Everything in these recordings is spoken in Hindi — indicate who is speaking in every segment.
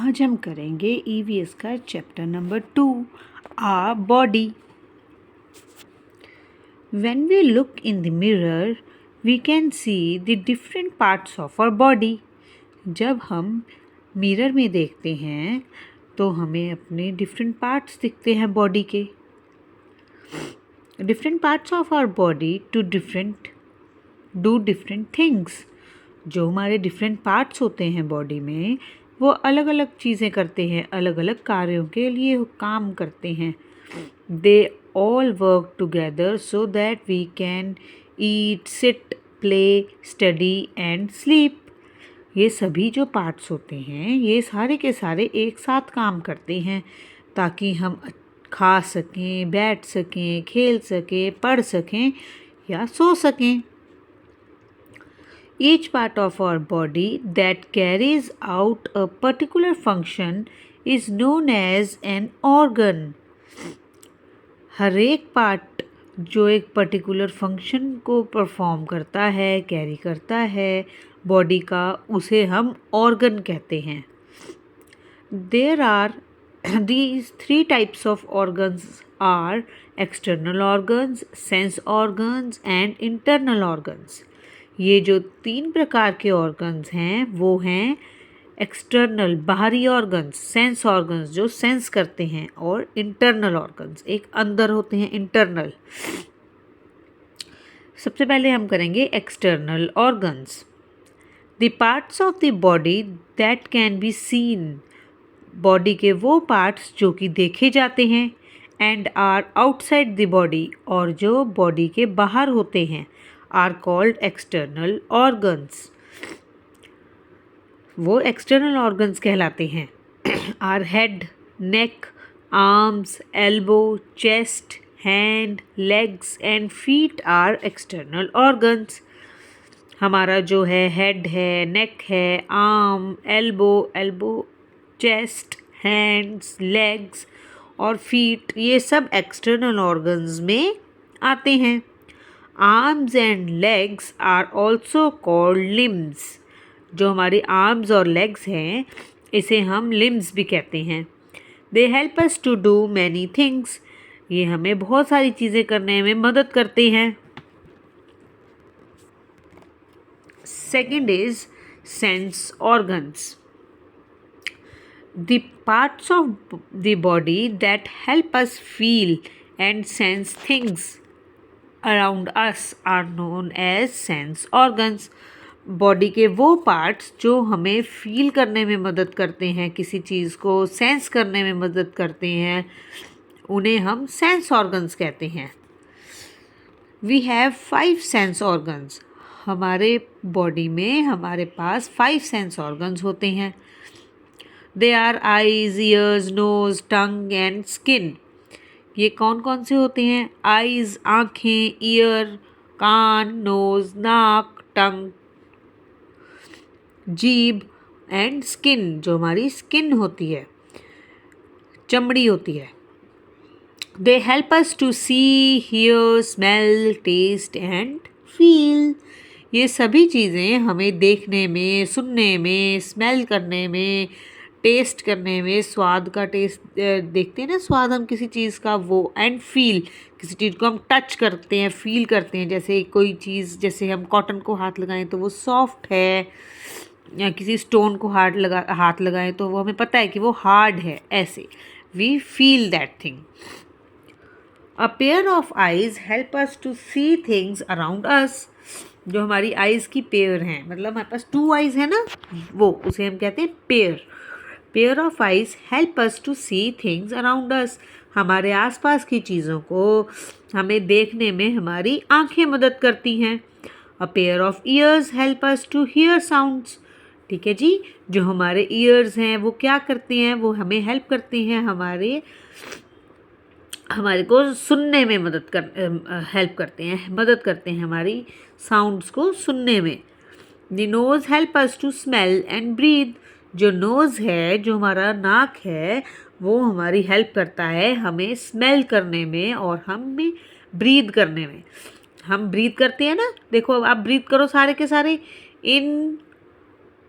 Speaker 1: आज हम करेंगे ईवीएस का chapter number 2 our body. When we look in the mirror, we can see the different parts of our body. जब हम मिरर में देखते हैं तो हमें अपने डिफरेंट पार्ट्स दिखते हैं बॉडी के। Different parts of our body to do different things. जो हमारे डिफरेंट पार्ट्स होते हैं बॉडी में वो अलग अलग चीज़ें करते हैं, अलग अलग कार्यों के लिए काम करते हैं। They all work together so that we can eat, sit, play, study and sleep. ये सभी जो पार्ट्स होते हैं ये सारे के सारे एक साथ काम करते हैं ताकि हम खा सकें, बैठ सकें, खेल सकें, पढ़ सकें या सो सकें। Each part of our body that carries out a particular function is known as an organ. हर एक पार्ट जो एक पर्टिकुलर फंक्शन को परफॉर्म करता है, कैरी करता है बॉडी का, उसे हम ऑर्गन कहते हैं। There are these three types of organs are external organs, sense organs and internal organs. ये जो 3 प्रकार के ऑर्गन्स हैं वो हैं एक्सटर्नल, बाहरी ऑर्गन्स, सेंस ऑर्गन्स जो सेंस करते हैं, और इंटरनल ऑर्गन्स एक अंदर होते हैं, इंटरनल। सबसे पहले हम करेंगे external organs. The parts of the body that can be seen. Body के वो पार्ट्स जो कि देखे जाते हैं, and are outside the body, और जो बॉडी के बाहर होते हैं, आर कॉल्ड एक्सटर्नल ऑर्गन्स। वो एक्सटर्नल ऑर्गन्स कहलाते हैं। Our head, neck, arms, elbow, chest, hand, legs and feet are external organs. हमारा जो है हेड है, नेक है, arm, elbow, chest, hands, legs और फीट, ये सब एक्सटर्नल ऑर्गन्स में आते हैं। Arms and legs are also called limbs. जो हमारे आर्म्स और लेग्स हैं इसे हम लिम्स भी कहते हैं। They help us to do many things. ये हमें बहुत सारी चीज़ें करने में मदद करते हैं। Second is sense organs. The parts of the body that help us feel and sense things around us are known as sense organs. Body के वो पार्ट्स जो हमें फील करने में मदद करते हैं, किसी चीज़ को सेंस करने में मदद करते हैं, उन्हें हम सेंस ऑर्गन्स कहते हैं। We have 5 sense organs. हमारे बॉडी में हमारे पास 5 सेंस ऑर्गन्स होते हैं। They are eyes, ears, nose, tongue and skin. ये कौन कौन से होते हैं? आईज आँखें, ईयर कान, नोज नाक, टंग जीभ, एंड स्किन जो हमारी स्किन होती है, चमड़ी होती है। They help us to see, hear, smell, taste and feel. ये सभी चीज़ें हमें देखने में, सुनने में, स्मेल करने में, टेस्ट करने में, स्वाद का टेस्ट देखते हैं ना, स्वाद हम किसी चीज़ का, वो, एंड फील, किसी चीज़ को हम टच करते हैं, फील करते हैं। जैसे कोई चीज़, जैसे हम कॉटन को हाथ लगाएं तो वो सॉफ्ट है, या किसी स्टोन को हाथ लगाएं तो वो हमें पता है कि वो हार्ड है। ऐसे we feel that thing. A pair of eyes help us to see things around us. जो हमारी आईज की पेयर हैं, मतलब हमारे पास 2 आईज है ना, वो उसे हम कहते हैं pair. Pair of eyes help us to see things around us. हमारे आसपास की चीज़ों को हमें देखने में हमारी आंखें मदद करती हैं। A pair of ears help us to hear sounds. ठीक है जी, जो हमारे ईयर्स हैं वो क्या करते हैं? वो हमें हेल्प करते हैं, हमारे को सुनने में मदद करते हैं हमारी साउंड्स को सुनने में। The nose help us to smell and breathe. जो नोज़ है, जो हमारा नाक है, वो हमारी हेल्प करता है हमें स्मेल करने में और हमें ब्रीथ करने में। हम ब्रीथ करते हैं ना, देखो आप ब्रीथ करो सारे के सारे, in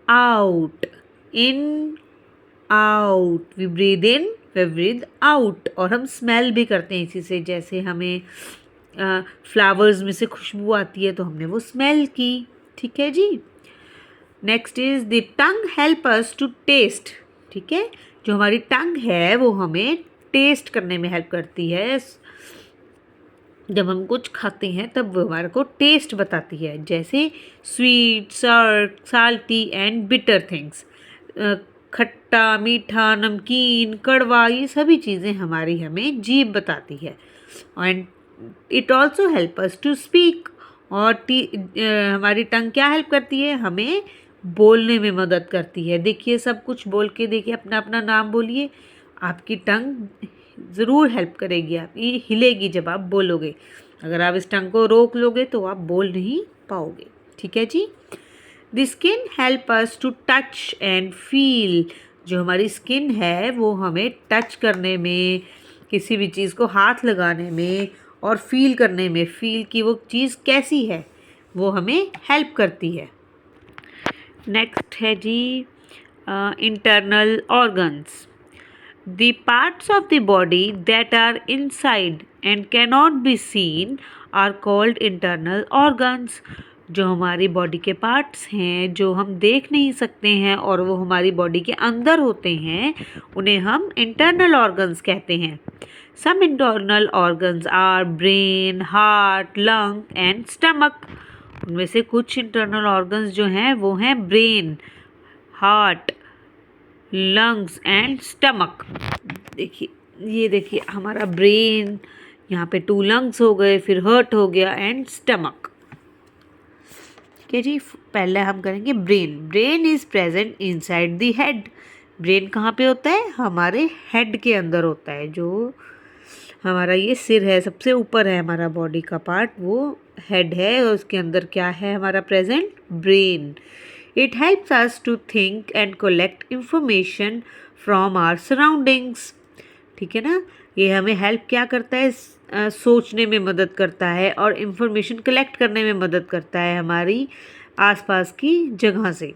Speaker 1: out, in out, we breathe in, we breathe out. और हम स्मेल भी करते हैं इसी से, जैसे हमें फ्लावर्स में से खुशबू आती है तो हमने वो स्मेल की। ठीक है जी। Next is the tongue help us to taste. ठीक है, जो हमारी टंग है वो हमें टेस्ट करने में हेल्प करती है। जब हम कुछ खाते हैं तब वो हमारे को टेस्ट बताती है, जैसे sweet, salty and bitter things. खट्टा, मीठा, नमकीन, कड़वा, ये सभी चीज़ें हमारी हमें जीभ बताती है। And it also help us to speak. और हमारी टंग क्या हेल्प करती है, हमें बोलने में मदद करती है। देखिए, सब कुछ बोल के देखिए, अपना अपना नाम बोलिए, आपकी टंग ज़रूर हेल्प करेगी, आपकी हिलेगी जब आप बोलोगे। अगर आप इस टंग को रोक लोगे तो आप बोल नहीं पाओगे। ठीक है जी। The skin help us to touch and feel. जो हमारी स्किन है वो हमें टच करने में, किसी भी चीज़ को हाथ लगाने में और फील करने में, फील की वो चीज़ कैसी है वो हमें हेल्प करती है। नेक्स्ट है जी internal organs. The parts of the body that are inside and cannot be seen are called internal organs. जो हमारी बॉडी के पार्ट्स हैं, जो हम देख नहीं सकते हैं और वो हमारी बॉडी के अंदर होते हैं, उन्हें हम इंटरनल ऑर्गन्स कहते हैं। Some internal organs are brain, heart, lung and stomach. उनमें से कुछ इंटरनल ऑर्गन्स जो हैं वो हैं brain, heart, lungs and stomach. देखिए, ये देखिए हमारा ब्रेन, यहाँ पे 2 लंग्स हो गए, फिर हार्ट हो गया एंड स्टमक। ठीक है जी। पहले हम करेंगे brain. Brain is present inside the head. Brain कहाँ पे होता है, हमारे हेड के अंदर होता है। जो हमारा ये सिर है, सबसे ऊपर है हमारा बॉडी का पार्ट, वो हेड है, और उसके अंदर क्या है हमारा present, brain. It helps us to think and collect information from our surroundings. ठीक है ना, ये हमें हेल्प क्या करता है, सोचने में मदद करता है और इंफॉर्मेशन कलेक्ट करने में मदद करता है हमारी आसपास की जगह से।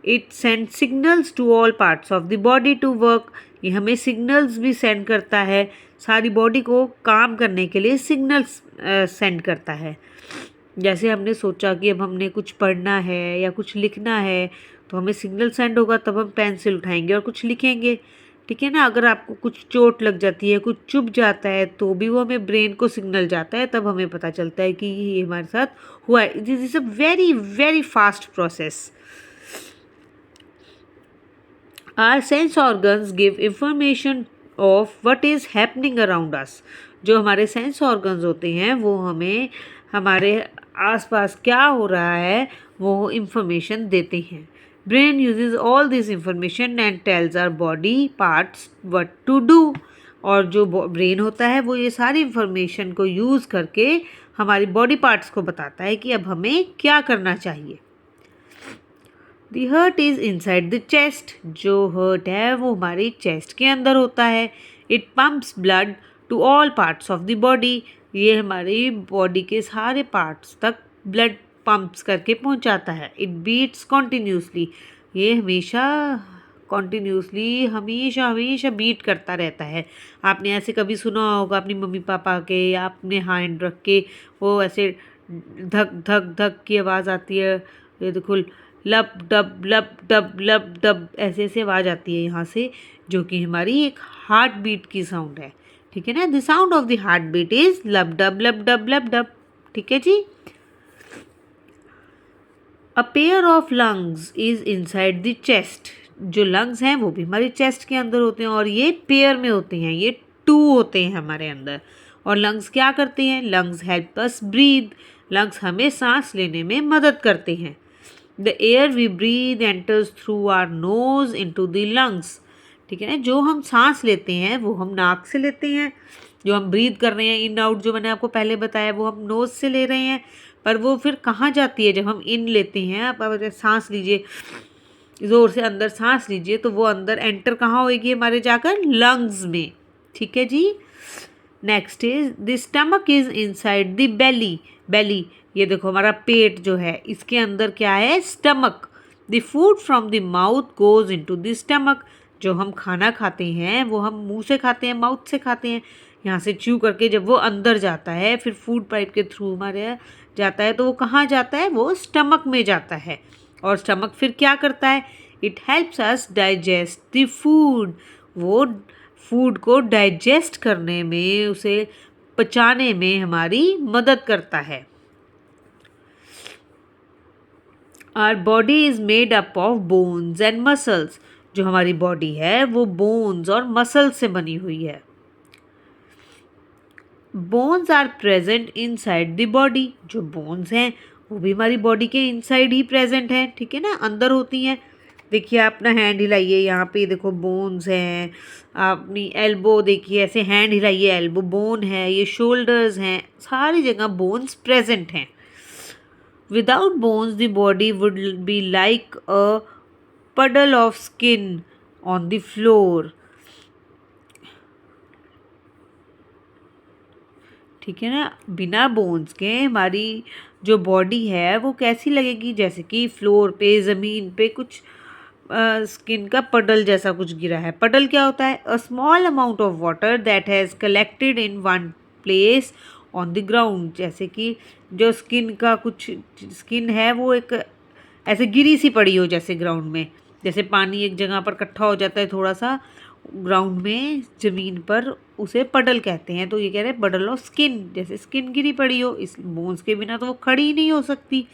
Speaker 1: It send signals to all parts of the body to work. ये हमें सिग्नल्स भी सेंड करता है, सारी बॉडी को काम करने के लिए सिग्नल्स सेंड करता है। जैसे हमने सोचा कि अब हमने कुछ पढ़ना है या कुछ लिखना है तो हमें सिग्नल सेंड होगा, तब हम पेंसिल उठाएंगे और कुछ लिखेंगे। ठीक है ना, अगर आपको कुछ चोट लग जाती है, कुछ चुभ जाता है, तो भी वो हमें ब्रेन को सिग्नल जाता है, तब हमें पता चलता है कि ये हमारे साथ हुआ है। This is a very very fast process. Our sense organs give information of what is happening around us. जो हमारे सेंस ऑर्गन्स होते हैं वो हमें हमारे आसपास क्या हो रहा है वो इंफॉर्मेशन देते हैं। Brain uses all this information and tells our body parts what to do. और जो ब्रेन होता है वो ये सारी इंफॉर्मेशन को यूज़ करके हमारी बॉडी पार्ट्स को बताता है कि अब हमें क्या करना चाहिए। The heart is inside the chest. जो हर्ट है वो हमारी चेस्ट के अंदर होता है। It pumps blood to all parts of the body. ये हमारी बॉडी के सारे पार्ट्स तक ब्लड पंप्स करके पहुंचाता है। It beats continuously. ये हमेशा कॉन्टीन्यूसली हमेशा हमेशा बीट करता रहता है। आपने ऐसे कभी सुना होगा अपनी मम्मी पापा के, या अपने हैंड रख के वो ऐसे धक धक धक की आवाज़ आती है, ये देखो लब dub lub dub lub dub, ऐसे ऐसे आवाज़ आती है यहाँ से, जो कि हमारी एक हार्ट बीट की साउंड है। ठीक है ना, the sound of the heart beat is lub dub lub dub lub dub. ठीक है जी। A pair of lungs is inside the chest. जो लंग्स हैं वो भी हमारी चेस्ट के अंदर होते हैं, और ये पेयर में होते हैं, ये 2 होते हैं हमारे अंदर। और लंग्स क्या करते हैं, lungs help us breathe. Lungs हमें सांस लेने में मदद करते हैं। The air we breathe enters through our nose into the lungs. ठीक है ना, जो हम सांस लेते हैं वो हम नाक से लेते हैं। जो हम ब्रीद कर रहे हैं, इन आउट, जो मैंने आपको पहले बताया, वो हम नोज से ले रहे हैं। पर वो फिर कहाँ जाती है, जब हम इन लेते हैं, आप अगर सांस लीजिए, ज़ोर से अंदर सांस लीजिए, तो वो अंदर एंटर कहाँ होएगी हमारे, जाकर लंग्स में। ठीक है जी। Next is the stomach is inside the belly. Belly, ये देखो हमारा पेट जो है, इसके अंदर क्या है, stomach. The food from the mouth goes into the stomach. जो हम खाना खाते हैं वो हम मुंह से खाते हैं, माउथ से खाते हैं। यहाँ से च्यू करके जब वो अंदर जाता है फिर फूड पाइप के थ्रू हमारे जाता है तो वो कहाँ जाता है, वो स्टमक में जाता है। और स्टमक फिर क्या करता है, it helps us digest the food. वो फूड को डाइजेस्ट करने में, उसे पचाने में हमारी मदद करता है। Our body is made up of bones and muscles. जो हमारी बॉडी है वो बोन्स और मसल से बनी हुई है। Bones are present inside the body. जो बोन्स हैं वो भी हमारी बॉडी के इनसाइड ही प्रेजेंट है, ठीक है ना, अंदर होती हैं। देखिए आप अपना हैंड हिलाइए, यहाँ पे देखो बोन्स हैं। आप अपनी एल्बो देखिए, ऐसे हैंड हिलाइए, एल्बो बोन है, ये शोल्डर्स हैं, सारी जगह बोन्स प्रेजेंट हैं। Without bones the body would be like a puddle of skin on the floor। ठीक है ना, बिना बोन्स के हमारी जो बॉडी है वो कैसी लगेगी, जैसे कि फ्लोर पे, ज़मीन पे कुछ स्किन का पडल जैसा कुछ गिरा है। पडल क्या होता है, a small amount of water that has collected in one place on the ground. जैसे कि जो स्किन का कुछ स्किन है वो एक ऐसे गिरी सी पड़ी हो, जैसे ग्राउंड में, जैसे पानी एक जगह पर इकट्ठा हो जाता है थोड़ा सा ग्राउंड में, ज़मीन पर, उसे पडल कहते हैं। तो ये कह रहे हैं बडल ऑफ स्किन, जैसे स्किन गिरी पड़ी हो। इस बोन्स के बिना तो वो खड़ी ही नहीं हो सकती।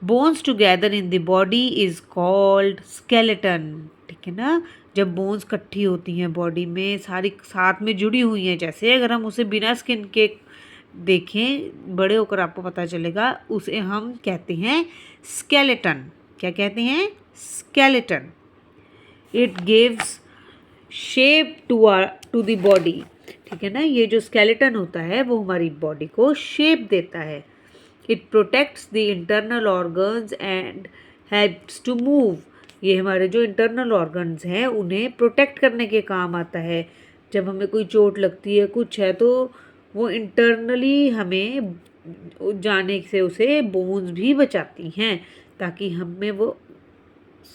Speaker 1: Bones together in the body is called skeleton. ठीक है ना, जब बोन्स इकट्ठी होती हैं बॉडी में, सारी साथ में जुड़ी हुई हैं, जैसे अगर हम उसे बिना स्किन के देखें, बड़े होकर आपको पता चलेगा, उसे हम कहते हैं स्केलेटन। क्या कहते हैं, skeleton. It gives shape to the body. ठीक है ना, ये जो स्केलेटन होता है वो हमारी बॉडी को शेप देता है। It protects the internal organs and helps to move. ये हमारे जो इंटरनल ऑर्गन्स हैं उन्हें प्रोटेक्ट करने के काम आता है। जब हमें कोई चोट लगती है, कुछ है, तो वो इंटरनली हमें जाने से उसे बोन्स भी बचाती हैं, ताकि हमें वो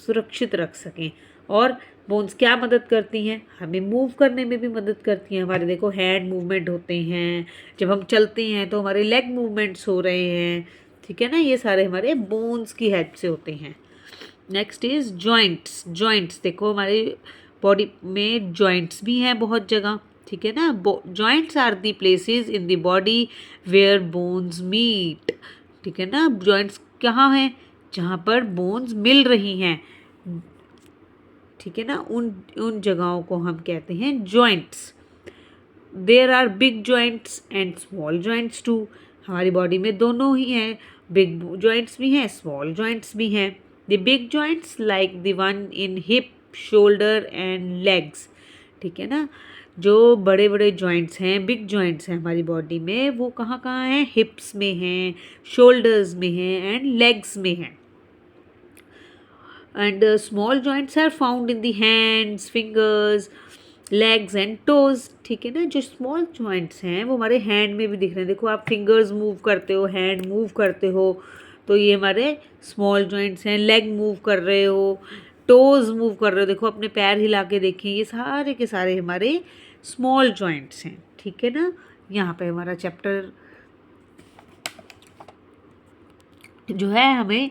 Speaker 1: सुरक्षित रख सकें। और बोन्स क्या मदद करती हैं, हमें मूव करने में भी मदद करती हैं। हमारे देखो हैंड मूवमेंट होते हैं, जब हम चलते हैं तो हमारे लेग मूवमेंट्स हो रहे हैं। ठीक है ना, ये सारे हमारे बोन्स की हेल्प से होते हैं। Next is joints. जॉइंट्स देखो हमारे बॉडी में जॉइंट्स भी हैं बहुत जगह। ठीक है ना, joints are the places in the body where bones meet. ठीक है ना, जॉइंट्स कहाँ हैं, जहाँ पर बोन्स मिल रही हैं। ठीक है ना, उन जगहों को हम कहते हैं joints. There are big joints and small joints too. हमारी बॉडी में दोनों ही हैं, बिग जॉइंट्स भी हैं, स्मॉल जॉइंट्स भी हैं। The big joints like the one in hip, shoulder and legs. ठीक है ना, जो बड़े बड़े जॉइंट्स हैं, बिग जॉइंट्स हैं हमारी बॉडी में, वो कहाँ कहाँ हैं, हिप्स में हैं, शोल्डर्स में हैं एंड लेग्स में हैं। And small joints are found in the hands, fingers, legs and toes। ठीक है ना, जो स्मॉल जॉइंट्स हैं वो हमारे हैंड में भी दिख रहे हैं। देखो आप फिंगर्स मूव करते हो, हैंड मूव करते हो, तो ये हमारे स्मॉल जॉइंट्स हैं। लेग मूव कर रहे हो, टोज मूव कर रहे हो, देखो अपने पैर हिला के देखें, ये सारे के सारे हमारे स्मॉल जॉइंट्स हैं। ठीक है ना, यहाँ पे हमारा चैप्टर जो है हमें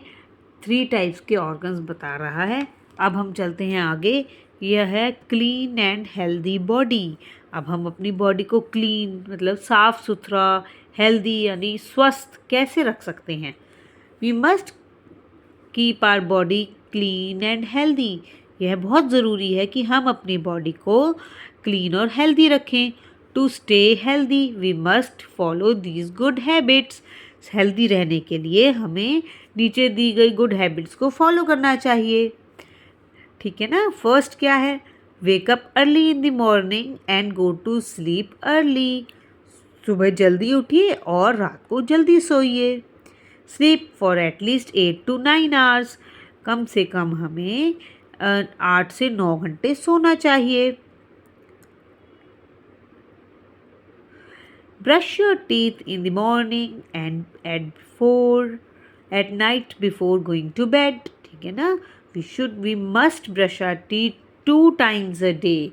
Speaker 1: 3 टाइप्स के ऑर्गन्स बता रहा है। अब हम चलते हैं आगे। यह है क्लीन एंड हेल्दी बॉडी। अब हम अपनी बॉडी को क्लीन मतलब साफ सुथरा, हेल्दी यानी स्वस्थ कैसे रख सकते हैं। We must keep our body clean and healthy. यह बहुत ज़रूरी है कि हम अपनी बॉडी को क्लीन और हेल्दी रखें। To stay healthy we must follow these good habits. Healthy रहने के लिए हमें नीचे दी गई गुड हैबिट्स को फॉलो करना चाहिए। ठीक है ना, फर्स्ट क्या है, wake up early in the morning and go to sleep early. सुबह जल्दी उठिए और रात को जल्दी सोइए। Sleep for at least 8 to 9 hours. कम से कम हमें 8 से 9 घंटे सोना चाहिए। Brush your teeth in the morning and at night before going to bed। ठीक है ना, we must brush our teeth 2 times a day.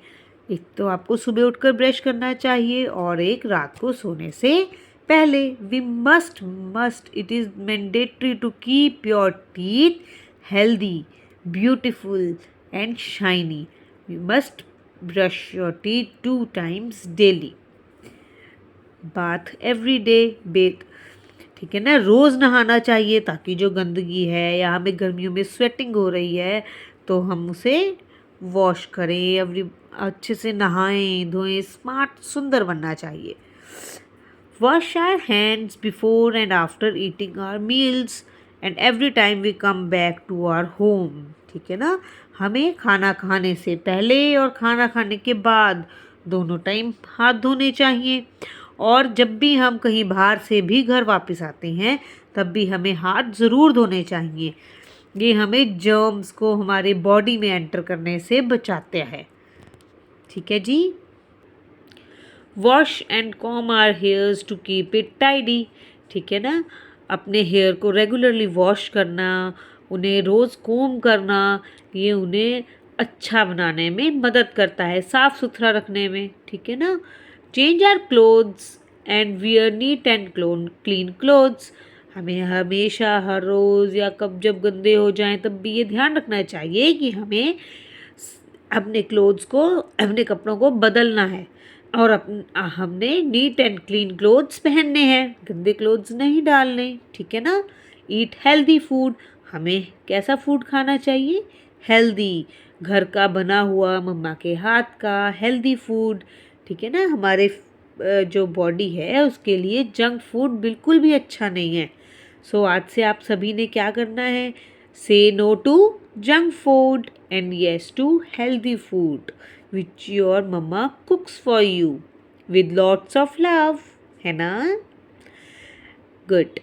Speaker 1: एक तो आपको सुबह उठकर ब्रश करना चाहिए और एक रात को सोने से पहले। We must it is mandatory to keep your teeth healthy, beautiful and shiny. We must brush your teeth 2 times daily. Bath every day, bath, ठीक है ना, रोज़ नहाना चाहिए ताकि जो गंदगी है या हमें गर्मियों में स्वेटिंग हो रही है तो हम उसे वॉश करें, एवरी अच्छे से नहाएं धोएं, स्मार्ट सुंदर बनना चाहिए। Wash our hands before and after eating our meals and every time we come back to our home. ठीक है ना, हमें खाना खाने से पहले और खाना खाने के बाद दोनों टाइम हाथ धोने चाहिए। और जब भी हम कहीं बाहर से भी घर वापस आते हैं तब भी हमें हाथ ज़रूर धोने चाहिए। ये हमें जर्म्स को हमारे बॉडी में एंटर करने से बचाते हैं। ठीक है जी। Wash and comb our hairs to keep it tidy. ठीक है ना, अपने हेयर को रेगुलरली वॉश करना, उन्हें रोज़ कोम करना, ये उन्हें अच्छा बनाने में मदद करता है, साफ़ सुथरा रखने में। ठीक है ना। Change our clothes and wear neat and clean clothes. हमें हमेशा हर रोज़ या कब जब गंदे हो जाएं तब भी ये ध्यान रखना चाहिए कि हमें अपने क्लोथ्स को, अपने कपड़ों को बदलना है और हमने नीट एंड क्लीन क्लोथ्स पहनने हैं, गंदे क्लोथ्स नहीं डालने। ठीक है ना। Eat healthy food. हमें कैसा फूड खाना चाहिए? हेल्दी, घर का बना हुआ, मम्मा के हाथ का हेल्दी फूड। ठीक है ना। हमारे जो बॉडी है उसके लिए जंक फूड बिल्कुल भी अच्छा नहीं है। सो आज से आप सभी ने क्या करना है? Say no to junk food and yes to healthy food which your mama cooks for you with lots of love, है ना। Good.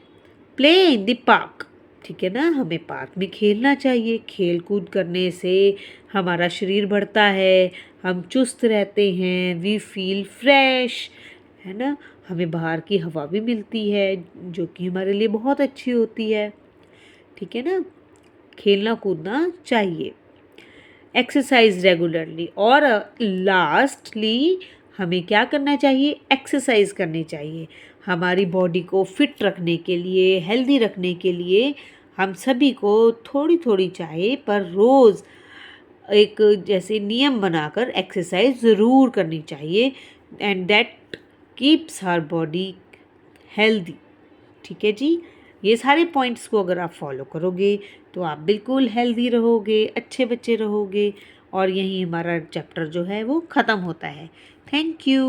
Speaker 1: Play in the park. ठीक है ना, हमें पार्क में खेलना चाहिए। खेल कूद करने से हमारा शरीर बढ़ता है, हम चुस्त रहते हैं, वी फील फ्रेश, है ना। हमें बाहर की हवा भी मिलती है जो कि हमारे लिए बहुत अच्छी होती है। ठीक है ना, खेलना कूदना चाहिए। Exercise regularly. और लास्टली हमें क्या करना चाहिए? एक्सरसाइज करनी चाहिए। हमारी बॉडी को फिट रखने के लिए, हेल्दी रखने के लिए हम सभी को थोड़ी थोड़ी चाहे पर रोज़ एक जैसे नियम बनाकर एक्सरसाइज ज़रूर करनी चाहिए and that keeps our body healthy. ठीक है जी। ये सारे पॉइंट्स को अगर आप फॉलो करोगे तो आप बिल्कुल हेल्दी रहोगे, अच्छे बच्चे रहोगे। और यहीं हमारा चैप्टर जो है वो ख़त्म होता है। Thank you.